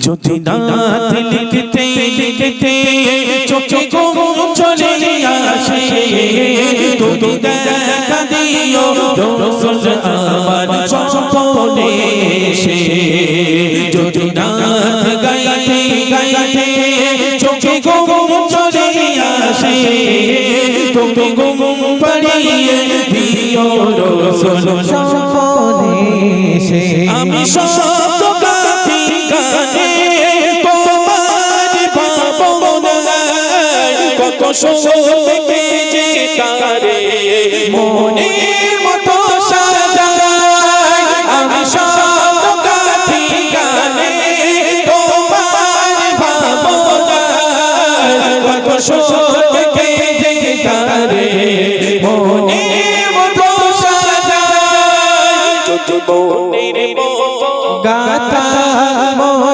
যদি নাত লিখতে লিখতে চোখে ঘুম চলে আসে তুমি দেখা দিও রাসূল আমার স্বপ্নে এসে যদি নাত গাইতে গাইতে চোখে ঘুম চলে আসে তুমি ঘুম পাড়িয়ে দিও রাসূল স্বপ্নে এসে আমি শব্দ গাথি গানে তোমার ভাবনায় কত সুখে যে তারে মনের মতো সাজায় আমি শব্দ গাথি গানে তোমার ভাবনায় কত সুখে যে তারে মনের মতো সাজায় যদি মনের মতো গাথা